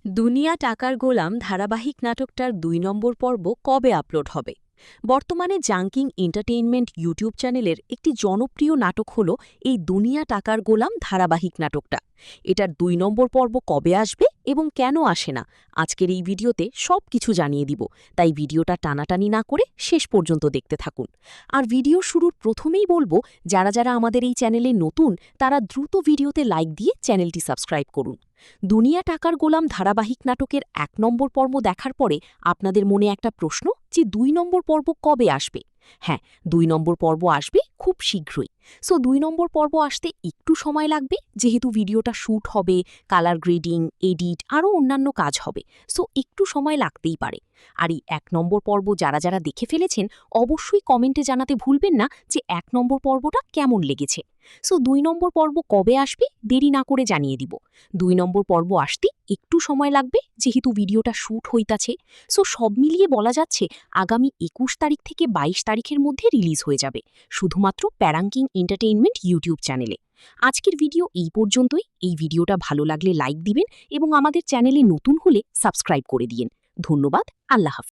দুনিয়া টাকার গোলাম ধারাবাহিক নাটকটার ২ নম্বর পর্ব কবে আপলোড হবে? বর্তমানে জাঙ্কিং এন্টারটেইনমেন্ট ইউটিউব চ্যানেলের একটি জনপ্রিয় নাটক হল এই দুনিয়া টাকার গোলাম ধারাবাহিক নাটকটা। এটার ২ নম্বর পর্ব কবে আসবে এবং কেন আসে না, আজকের এই ভিডিওতে সব কিছু জানিয়ে দিব। তাই ভিডিওটা টানাটানি না করে শেষ পর্যন্ত দেখতে থাকুন। আর ভিডিও শুরুর প্রথমেই বলবো, যারা যারা আমাদের এই চ্যানেলে নতুন তারা দ্রুত ভিডিওতে লাইক দিয়ে চ্যানেলটি সাবস্ক্রাইব করুন। দুনিয়া টাকার গোলাম ধারাবাহিক নাটকের ১ নম্বর পর্ব দেখার পরে আপনাদের মনে একটা প্রশ্ন, যে ২ নম্বর পর্ব কবে আসবে? হ্যাঁ, ২ নম্বর পর্ব আসবে খুব শীঘ্রই। সো ২ নম্বর পর্ব আসতে একটু সময় লাগবে, যেহেতু ভিডিওটা শ্যুট হবে, কালার গ্রেডিং, এডিট আরও অন্যান্য কাজ হবে। সো একটু সময় লাগতেই পারে। আর এই ১ নম্বর পর্ব যারা যারা দেখে ফেলেছেন, অবশ্যই কমেন্টে জানাতে ভুলবেন না যে ১ নম্বর পর্বটা কেমন লেগেছে। সো ২ নম্বর পর্ব কবে আসবে দেরি না করে জানিয়ে দিব। ২ নম্বর পর্ব আসতে একটু সময় লাগবে, যেহেতু ভিডিওটা শ্যুট হইতাছে। সো সব মিলিয়ে বলা যাচ্ছে আগামী ২১ তারিখ থেকে ২২ তারিখের মধ্যে রিলিজ হয়ে যাবে, শুধুমাত্র প্যারাঙ্কিং এন্টারটেইনমেন্ট ইউটিউব চ্যানেলে। আজকের ভিডিও এই পর্যন্তই। এই ভিডিওটা ভালো লাগলে লাইক দিবেন এবং আমাদের চ্যানেলে নতুন হলে সাবস্ক্রাইব করে দিয়েন। ধন্যবাদ। আল্লাহ হাফেজ।